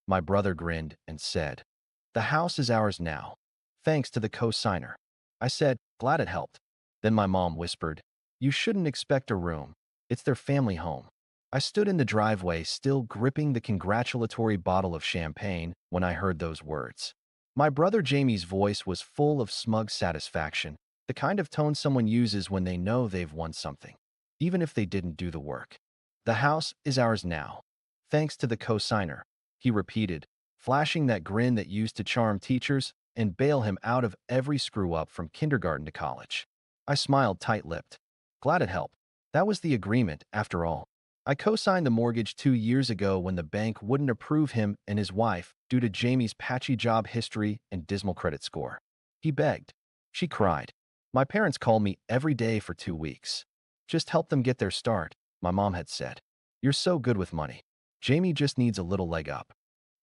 My brother grinned and said, "The house is ours now, thanks to the co-signer." I said, "Glad it helped." Then my mom whispered, "You shouldn't expect a room. It's their family home." I stood in the driveway, still gripping the congratulatory bottle of champagne when I heard those words. My brother Jamie's voice was full of smug satisfaction, the kind of tone someone uses when they know they've won something, even if they didn't do the work. "The house is ours now, thanks to the co-signer," he repeated, flashing that grin that used to charm teachers and bail him out of every screw-up from kindergarten to college. I smiled tight-lipped. Glad it helped. That was the agreement, after all. I co-signed the mortgage 2 years ago when the bank wouldn't approve him and his wife due to Jamie's patchy job history and dismal credit score. He begged. She cried. My parents called me every day for 2 weeks. "Just help them get their start," my mom had said. "You're so good with money. Jamie just needs a little leg up."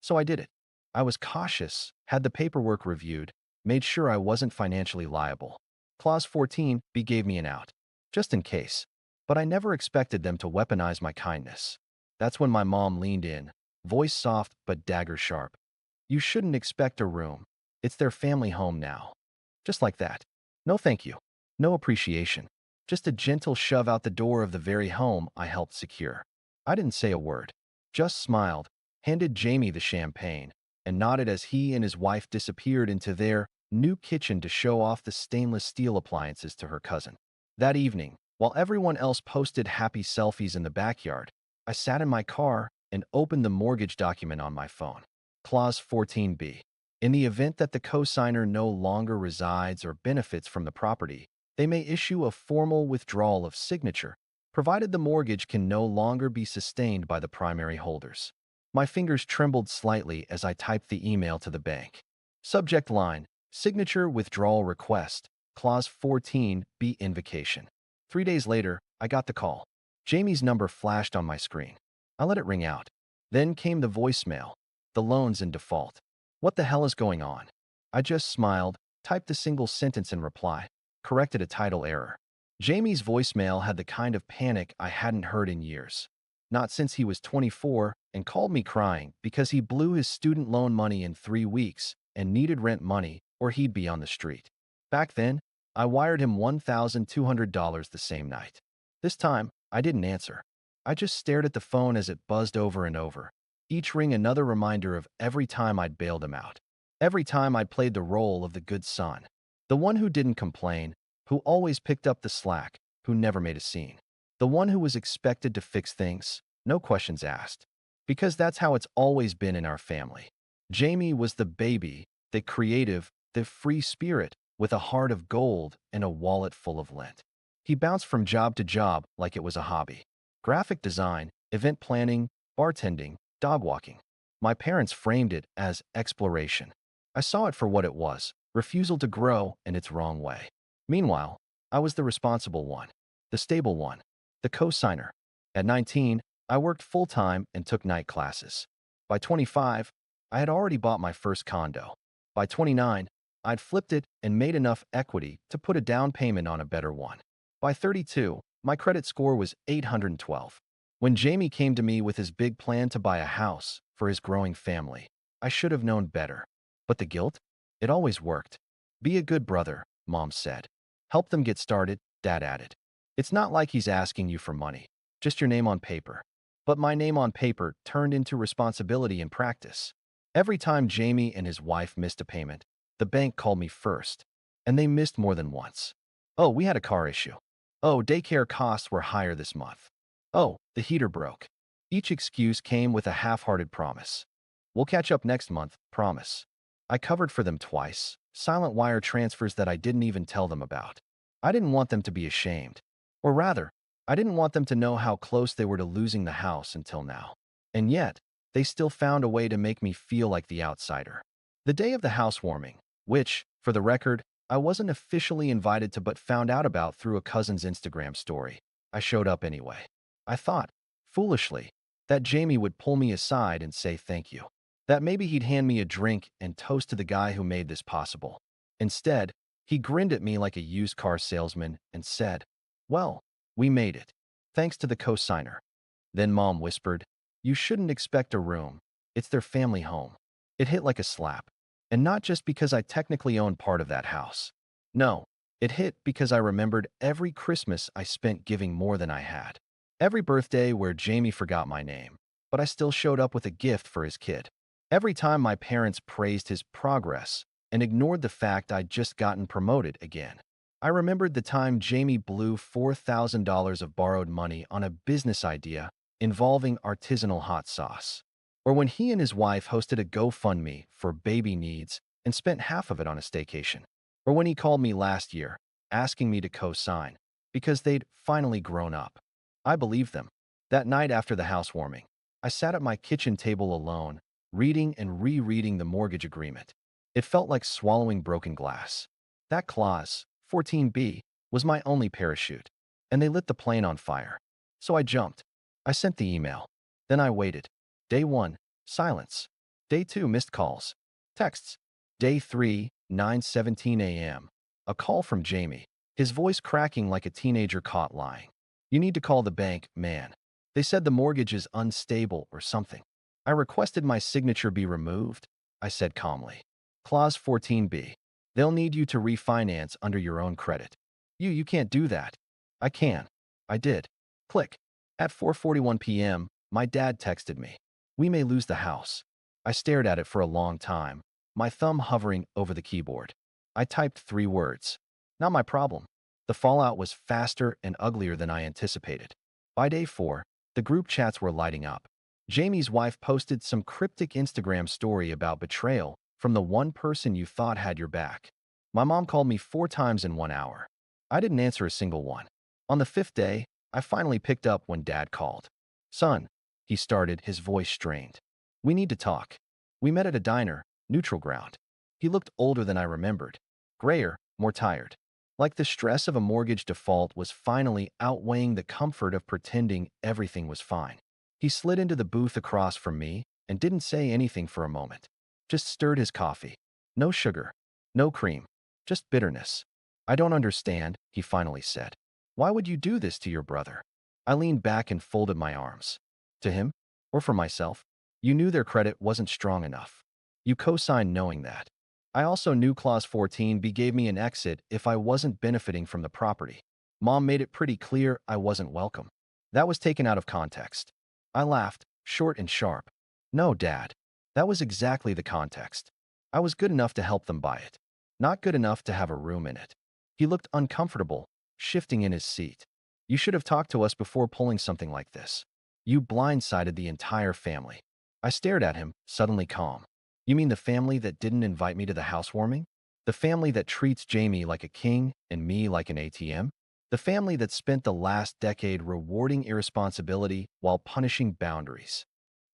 So I did it. I was cautious, had the paperwork reviewed, made sure I wasn't financially liable. Clause 14b gave me an out, just in case. But I never expected them to weaponize my kindness. That's when my mom leaned in, voice soft but dagger sharp. "You shouldn't expect a room. It's their family home now." Just like that. No thank you. No appreciation. Just a gentle shove out the door of the very home I helped secure. I didn't say a word. Just smiled, handed Jamie the champagne, and nodded as he and his wife disappeared into their new kitchen to show off the stainless steel appliances to her cousin. That evening, while everyone else posted happy selfies in the backyard, I sat in my car and opened the mortgage document on my phone. Clause 14b. In the event that the cosigner no longer resides or benefits from the property, they may issue a formal withdrawal of signature, provided the mortgage can no longer be sustained by the primary holders. My fingers trembled slightly as I typed the email to the bank. Subject line: Signature Withdrawal Request, Clause 14b Invocation. 3 days later, I got the call. Jamie's number flashed on my screen. I let it ring out. Then came the voicemail. "The loan's in default." What the hell is going on? I just smiled, typed a single sentence in reply, corrected a title error. Jamie's voicemail had the kind of panic I hadn't heard in years. Not since he was 24 and called me crying because he blew his student loan money in 3 weeks and needed rent money or he'd be on the street. Back then, I wired him $1,200 the same night. This time, I didn't answer. I just stared at the phone as it buzzed over and over, each ring another reminder of every time I'd bailed him out. Every time I'd played the role of the good son. The one who didn't complain, who always picked up the slack, who never made a scene. The one who was expected to fix things, no questions asked. Because that's how it's always been in our family. Jamie was the baby, the creative, the free spirit, with a heart of gold and a wallet full of lint. He bounced from job to job like it was a hobby. Graphic design, event planning, bartending, dog walking. My parents framed it as exploration. I saw it for what it was, refusal to grow in its wrong way. Meanwhile, I was the responsible one, the stable one, the co-signer. At 19, I worked full-time and took night classes. By 25, I had already bought my first condo. By 29, I'd flipped it and made enough equity to put a down payment on a better one. By 32, my credit score was 812. When Jamie came to me with his big plan to buy a house for his growing family, I should have known better. But the guilt? It always worked. "Be a good brother," Mom said. "Help them get started," Dad added. "It's not like he's asking you for money, just your name on paper." But my name on paper turned into responsibility in practice. Every time Jamie and his wife missed a payment, the bank called me first. And they missed more than once. "Oh, we had a car issue." "Oh, daycare costs were higher this month." "Oh, the heater broke." Each excuse came with a half-hearted promise. "We'll catch up next month, promise." I covered for them twice, silent wire transfers that I didn't even tell them about. I didn't want them to be ashamed. Or rather, I didn't want them to know how close they were to losing the house until now. And yet, they still found a way to make me feel like the outsider. The day of the housewarming, which, for the record, I wasn't officially invited to but found out about through a cousin's Instagram story, I showed up anyway. I thought, foolishly, that Jamie would pull me aside and say thank you. That maybe he'd hand me a drink and toast to the guy who made this possible. Instead, he grinned at me like a used car salesman and said, "Well, we made it. Thanks to the co-signer." Then Mom whispered, "You shouldn't expect a room. It's their family home. It hit like a slap. And not just because I technically owned part of that house. No, it hit because I remembered every Christmas I spent giving more than I had. Every birthday where Jamie forgot my name, but I still showed up with a gift for his kid. Every time my parents praised his progress and ignored the fact I'd just gotten promoted again. I remembered the time Jamie blew $4,000 of borrowed money on a business idea involving artisanal hot sauce. Or when he and his wife hosted a GoFundMe for baby needs and spent half of it on a staycation. Or when he called me last year, asking me to co-sign, because they'd finally grown up. I believed them. That night after the housewarming, I sat at my kitchen table alone, reading and rereading the mortgage agreement. It felt like swallowing broken glass. That clause, 14B, was my only parachute, and they lit the plane on fire. So I jumped. I sent the email. Then I waited. Day 1, silence. Day 2, missed calls. Texts. Day 3, 9:17 a.m. A call from Jamie, his voice cracking like a teenager caught lying. You need to call the bank, man. They said the mortgage is unstable or something. I requested my signature be removed, I said calmly. Clause 14B. They'll need you to refinance under your own credit. You can't do that. I can. I did. Click. At 4:41 p.m., my dad texted me. We may lose the house. I stared at it for a long time, my thumb hovering over the keyboard. I typed 3 words. Not my problem. The fallout was faster and uglier than I anticipated. By day 4, the group chats were lighting up. Jamie's wife posted some cryptic Instagram story about betrayal from the one person you thought had your back. My mom called me 4 times in 1 hour. I didn't answer a single one. On the 5th day, I finally picked up when Dad called. Son, he started, his voice strained. We need to talk. We met at a diner, neutral ground. He looked older than I remembered. Grayer, more tired. Like the stress of a mortgage default was finally outweighing the comfort of pretending everything was fine. He slid into the booth across from me and didn't say anything for a moment. Just stirred his coffee. No sugar. No cream. Just bitterness. I don't understand, he finally said. Why would you do this to your brother? I leaned back and folded my arms. To him? Or for myself? You knew their credit wasn't strong enough. You co-signed knowing that. I also knew Clause 14B gave me an exit if I wasn't benefiting from the property. Mom made it pretty clear I wasn't welcome. That was taken out of context. I laughed, short and sharp. No, Dad. That was exactly the context. I was good enough to help them buy it. Not good enough to have a room in it. He looked uncomfortable, shifting in his seat. You should have talked to us before pulling something like this. You blindsided the entire family. I stared at him, suddenly calm. You mean the family that didn't invite me to the housewarming? The family that treats Jamie like a king and me like an ATM? The family that spent the last decade rewarding irresponsibility while punishing boundaries?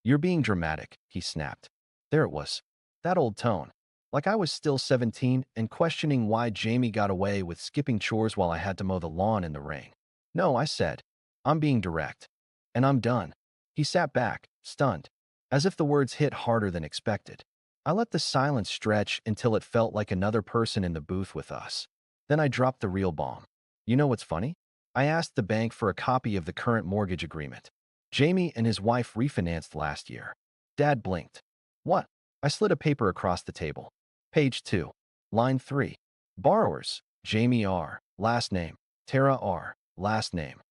You're being dramatic, he snapped. There it was. That old tone. Like I was still 17 and questioning why Jamie got away with skipping chores while I had to mow the lawn in the rain. No, I said. I'm being direct. And I'm done. He sat back, stunned, as if the words hit harder than expected. I let the silence stretch until it felt like another person in the booth with us. Then I dropped the real bomb. You know what's funny? I asked the bank for a copy of the current mortgage agreement. Jamie and his wife refinanced last year. Dad blinked. What? I slid a paper across the table. Page 2. Line 3. Borrowers, Jamie R. Last name, Tara R. Last name.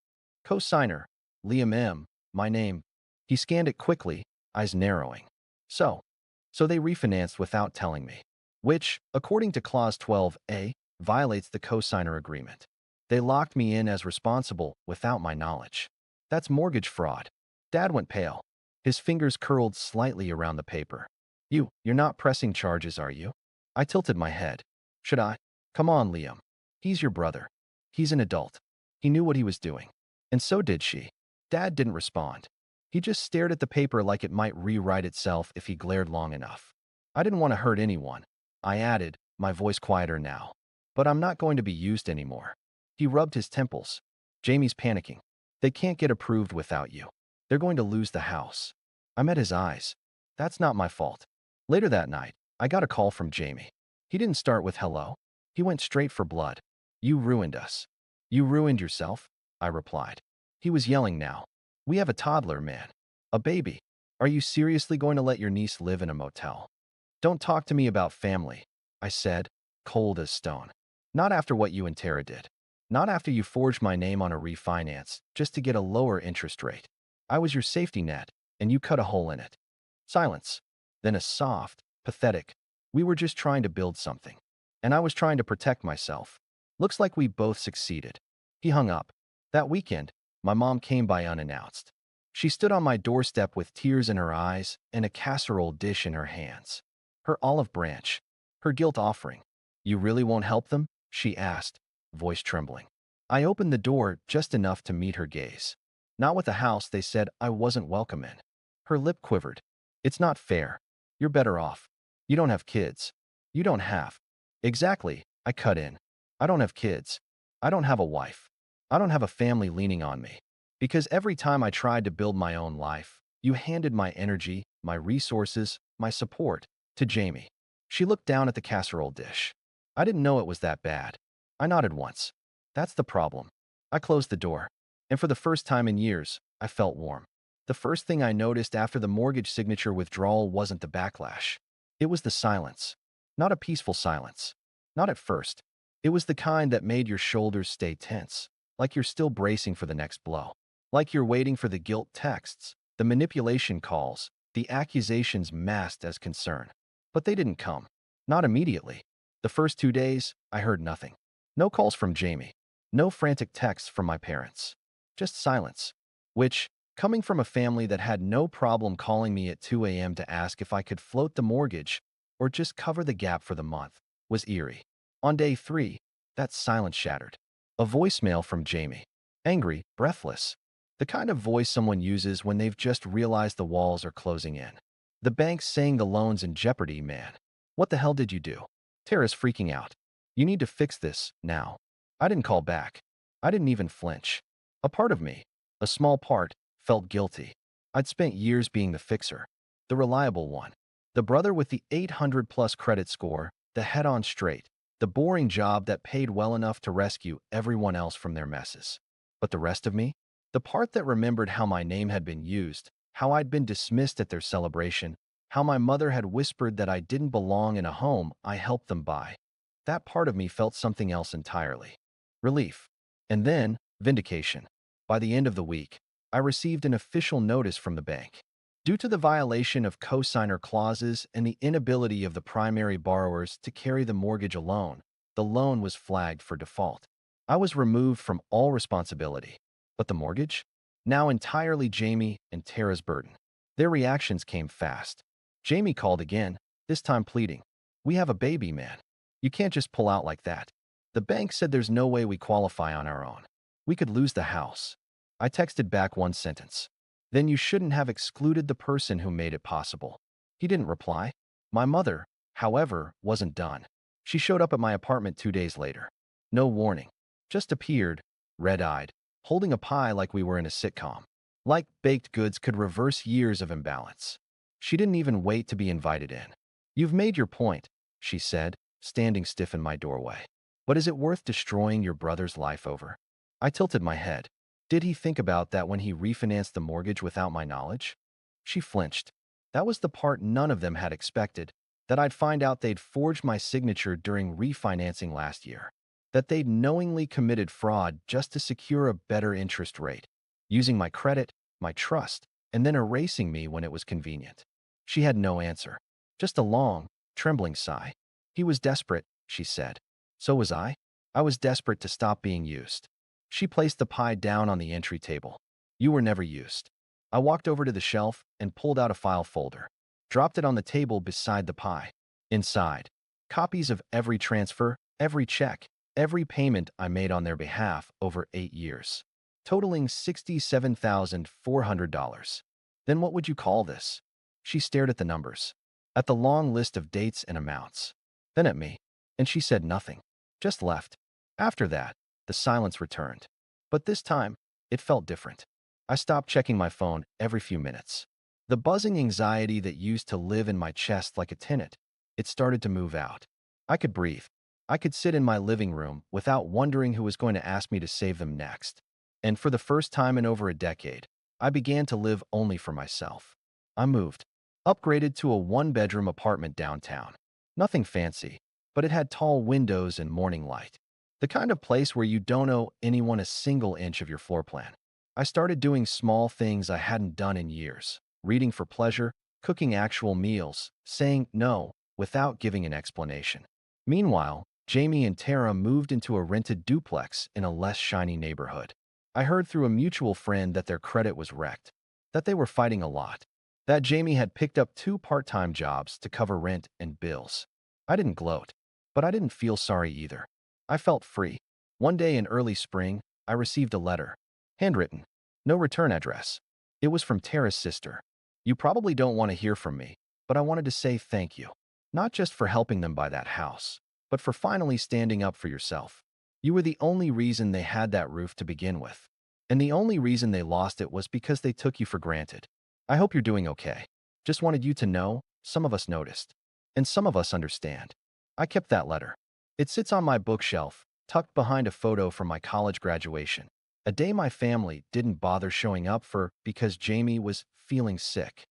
Co-signer, Liam M. My name. He scanned it quickly, eyes narrowing. So they refinanced without telling me, which, according to Clause 12A, violates the co-signer agreement. They locked me in as responsible without my knowledge. That's mortgage fraud. Dad went pale. His fingers curled slightly around the paper. You're not pressing charges, are you? I tilted my head. Should I? Come on, Liam. He's your brother. He's an adult. He knew what he was doing. And so did she. Dad didn't respond. He just stared at the paper like it might rewrite itself if he glared long enough. I didn't want to hurt anyone. I added, my voice quieter now. But I'm not going to be used anymore. He rubbed his temples. Jamie's panicking. They can't get approved without you. They're going to lose the house. I met his eyes. That's not my fault. Later that night, I got a call from Jamie. He didn't start with hello. He went straight for blood. You ruined us. You ruined yourself, I replied. He was yelling now. We have a toddler, man. A baby. Are you seriously going to let your niece live in a motel? Don't talk to me about family, I said, cold as stone. Not after what you and Tara did. Not after you forged my name on a refinance just to get a lower interest rate. I was your safety net, and you cut a hole in it. Silence. Then a soft, pathetic, we were just trying to build something. And I was trying to protect myself. Looks like we both succeeded. He hung up. That weekend, my mom came by unannounced. She stood on my doorstep with tears in her eyes and a casserole dish in her hands. Her olive branch. Her guilt offering. You really won't help them? She asked, voice trembling. I opened the door just enough to meet her gaze. Not with a house they said I wasn't welcome in. Her lip quivered. It's not fair. You're better off. You don't have kids. You don't have. Exactly, I cut in. I don't have kids. I don't have a wife. I don't have a family leaning on me. Because every time I tried to build my own life, you handed my energy, my resources, my support to Jamie. She looked down at the casserole dish. I didn't know it was that bad. I nodded once. That's the problem. I closed the door. And for the first time in years, I felt warm. The first thing I noticed after the mortgage signature withdrawal wasn't the backlash. It was the silence. Not a peaceful silence. Not at first. It was the kind that made your shoulders stay tense, like you're still bracing for the next blow. Like you're waiting for the guilt texts, the manipulation calls, the accusations masked as concern. But they didn't come. Not immediately. The first 2 days, I heard nothing. No calls from Jamie. No frantic texts from my parents. Just silence. Which, coming from a family that had no problem calling me at 2 a.m. to ask if I could float the mortgage or just cover the gap for the month, was eerie. On day 3, that silence shattered. A voicemail from Jamie. Angry, breathless. The kind of voice someone uses when they've just realized the walls are closing in. The bank's saying the loan's in jeopardy, man. What the hell did you do? Tara's freaking out. You need to fix this, now. I didn't call back. I didn't even flinch. A part of me, a small part, felt guilty. I'd spent years being the fixer, the reliable one, the brother with the 800-plus credit score, the head-on straight, the boring job that paid well enough to rescue everyone else from their messes. But the rest of me? The part that remembered how my name had been used, how I'd been dismissed at their celebration, how my mother had whispered that I didn't belong in a home I helped them buy. That part of me felt something else entirely. Relief. And then, vindication. By the end of the week, I received an official notice from the bank. Due to the violation of cosigner clauses and the inability of the primary borrowers to carry the mortgage alone, the loan was flagged for default. I was removed from all responsibility. But the mortgage? Now entirely Jamie and Tara's burden. Their reactions came fast. Jamie called again, this time pleading. We have a baby, man. You can't just pull out like that. The bank said there's no way we qualify on our own. We could lose the house. I texted back one sentence. Then you shouldn't have excluded the person who made it possible. He didn't reply. My mother, however, wasn't done. She showed up at my apartment 2 days later. No warning. Just appeared, red-eyed, holding a pie like we were in a sitcom. Like baked goods could reverse years of imbalance. She didn't even wait to be invited in. You've made your point, she said, standing stiff in my doorway. But is it worth destroying your brother's life over? I tilted my head. Did he think about that when he refinanced the mortgage without my knowledge? She flinched. That was the part none of them had expected, that I'd find out they'd forged my signature during refinancing last year. That they'd knowingly committed fraud just to secure a better interest rate, using my credit, my trust, and then erasing me when it was convenient. She had no answer, just a long, trembling sigh. He was desperate, she said. So was I. I was desperate to stop being used. She placed the pie down on the entry table. You were never used. I walked over to the shelf and pulled out a file folder, dropped it on the table beside the pie. Inside, copies of every transfer, every check, every payment I made on their behalf over 8 years, totaling $67,400. Then what would you call this? She stared at the numbers, at the long list of dates and amounts, then at me, and she said nothing, just left. After that, the silence returned. But this time, it felt different. I stopped checking my phone every few minutes. The buzzing anxiety that used to live in my chest like a tenant, it started to move out. I could breathe. I could sit in my living room without wondering who was going to ask me to save them next. And for the first time in over a decade, I began to live only for myself. I moved. Upgraded to a one-bedroom apartment downtown. Nothing fancy, but it had tall windows and morning light. The kind of place where you don't owe anyone a single inch of your floor plan. I started doing small things I hadn't done in years. Reading for pleasure, cooking actual meals, saying no without giving an explanation. Meanwhile, Jamie and Tara moved into a rented duplex in a less shiny neighborhood. I heard through a mutual friend that their credit was wrecked, that they were fighting a lot, that Jamie had picked up 2 part-time jobs to cover rent and bills. I didn't gloat, but I didn't feel sorry either. I felt free. One day in early spring, I received a letter. Handwritten. No return address. It was from Tara's sister. You probably don't want to hear from me, but I wanted to say thank you. Not just for helping them buy that house, but for finally standing up for yourself. You were the only reason they had that roof to begin with. And the only reason they lost it was because they took you for granted. I hope you're doing okay. Just wanted you to know, some of us noticed. And some of us understand. I kept that letter. It sits on my bookshelf, tucked behind a photo from my college graduation. A day my family didn't bother showing up for because Jamie was feeling sick.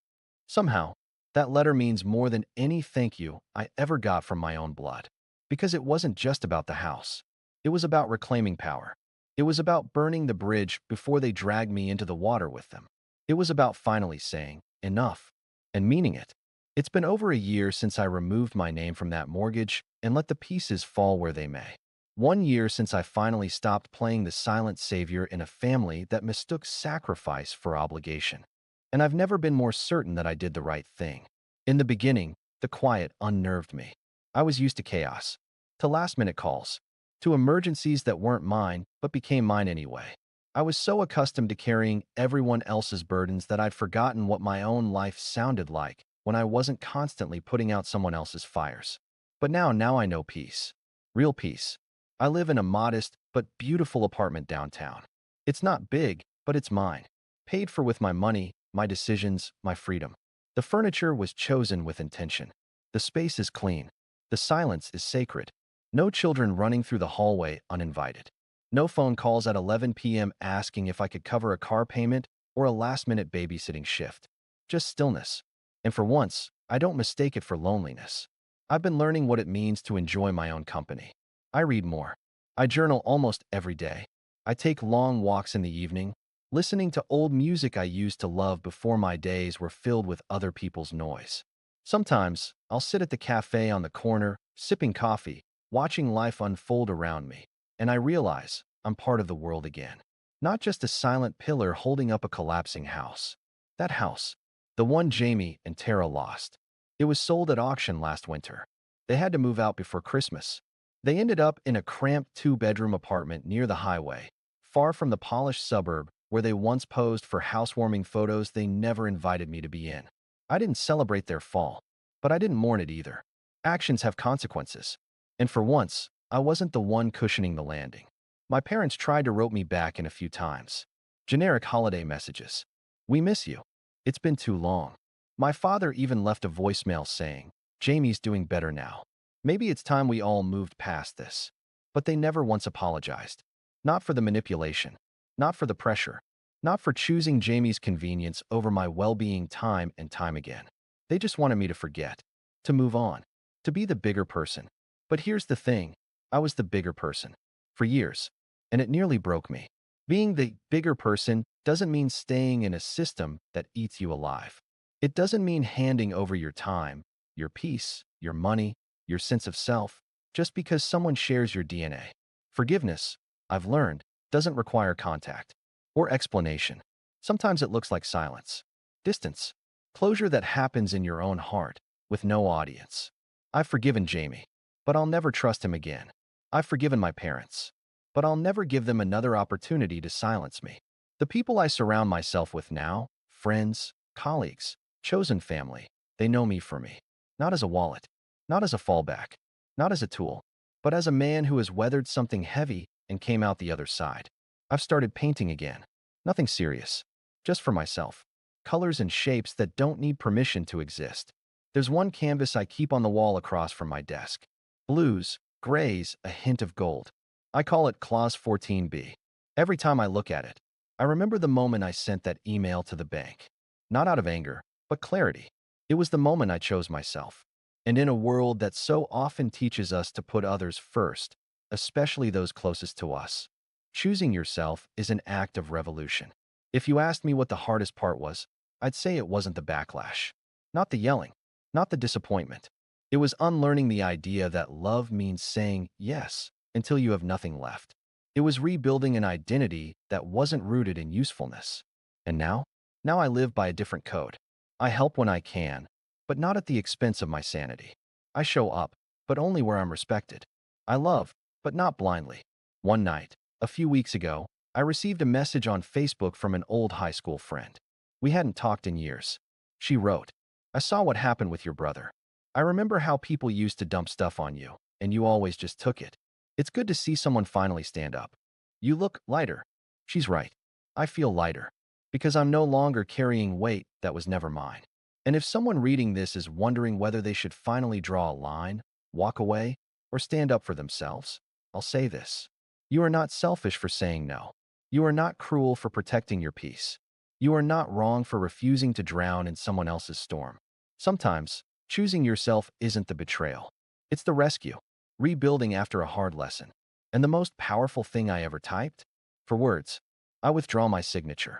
Somehow, that letter means more than any thank you I ever got from my own blood. Because it wasn't just about the house. It was about reclaiming power. It was about burning the bridge before they dragged me into the water with them. It was about finally saying, enough, and meaning it. It's been over a year since I removed my name from that mortgage and let the pieces fall where they may. 1 year since I finally stopped playing the silent savior in a family that mistook sacrifice for obligation. And I've never been more certain that I did the right thing. In the beginning, the quiet unnerved me. I was used to chaos, to last-minute calls, to emergencies that weren't mine but became mine anyway. I was so accustomed to carrying everyone else's burdens that I'd forgotten what my own life sounded like when I wasn't constantly putting out someone else's fires. But now I know peace. Real peace. I live in a modest but beautiful apartment downtown. It's not big, but it's mine. Paid for with my money, my decisions, my freedom. The furniture was chosen with intention. The space is clean. The silence is sacred. No children running through the hallway uninvited. No phone calls at 11 p.m. asking if I could cover a car payment or a last-minute babysitting shift. Just stillness. And for once, I don't mistake it for loneliness. I've been learning what it means to enjoy my own company. I read more. I journal almost every day. I take long walks in the evening, listening to old music I used to love before my days were filled with other people's noise. Sometimes, I'll sit at the cafe on the corner, sipping coffee, watching life unfold around me, and I realize I'm part of the world again. Not just a silent pillar holding up a collapsing house. That house, the one Jamie and Tara lost. It was sold at auction last winter. They had to move out before Christmas. They ended up in a cramped 2-bedroom apartment near the highway, far from the polished suburb where they once posed for housewarming photos they never invited me to be in. I didn't celebrate their fall, but I didn't mourn it either. Actions have consequences. And for once, I wasn't the one cushioning the landing. My parents tried to rope me back in a few times. Generic holiday messages. We miss you. It's been too long. My father even left a voicemail saying, Jamie's doing better now. Maybe it's time we all moved past this. But they never once apologized. Not for the manipulation. Not for the pressure. Not for choosing Jamie's convenience over my well-being time and time again. They just wanted me to forget. To move on. To be the bigger person. But here's the thing. I was the bigger person. For years. And it nearly broke me. Being the bigger person doesn't mean staying in a system that eats you alive. It doesn't mean handing over your time, your peace, your money, your sense of self, just because someone shares your DNA. Forgiveness, I've learned, doesn't require contact or explanation. Sometimes it looks like silence, distance, closure that happens in your own heart with no audience. I've forgiven Jamie, but I'll never trust him again. I've forgiven my parents, but I'll never give them another opportunity to silence me. The people I surround myself with now, friends, colleagues, chosen family, they know me for me. Not as a wallet, not as a fallback, not as a tool, but as a man who has weathered something heavy and came out the other side. I've started painting again. Nothing serious, just for myself. Colors and shapes that don't need permission to exist. There's one canvas I keep on the wall across from my desk. Blues, grays, a hint of gold. I call it Clause 14B. Every time I look at it, I remember the moment I sent that email to the bank. Not out of anger, but clarity. It was the moment I chose myself. And in a world that so often teaches us to put others first, especially those closest to us, choosing yourself is an act of revolution. If you asked me what the hardest part was, I'd say it wasn't the backlash, not the yelling, not the disappointment. It was unlearning the idea that love means saying yes until you have nothing left. It was rebuilding an identity that wasn't rooted in usefulness. And now? Now I live by a different code. I help when I can, but not at the expense of my sanity. I show up, but only where I'm respected. I love, but not blindly. One night, a few weeks ago, I received a message on Facebook from an old high school friend. We hadn't talked in years. She wrote, "I saw what happened with your brother. I remember how people used to dump stuff on you, and you always just took it. It's good to see someone finally stand up. You look lighter." She's right. I feel lighter because I'm no longer carrying weight that was never mine. And if someone reading this is wondering whether they should finally draw a line, walk away, or stand up for themselves, I'll say this. You are not selfish for saying no. You are not cruel for protecting your peace. You are not wrong for refusing to drown in someone else's storm. Sometimes, choosing yourself isn't the betrayal. It's the rescue, rebuilding after a hard lesson. And the most powerful thing I ever typed? For words, I withdraw my signature.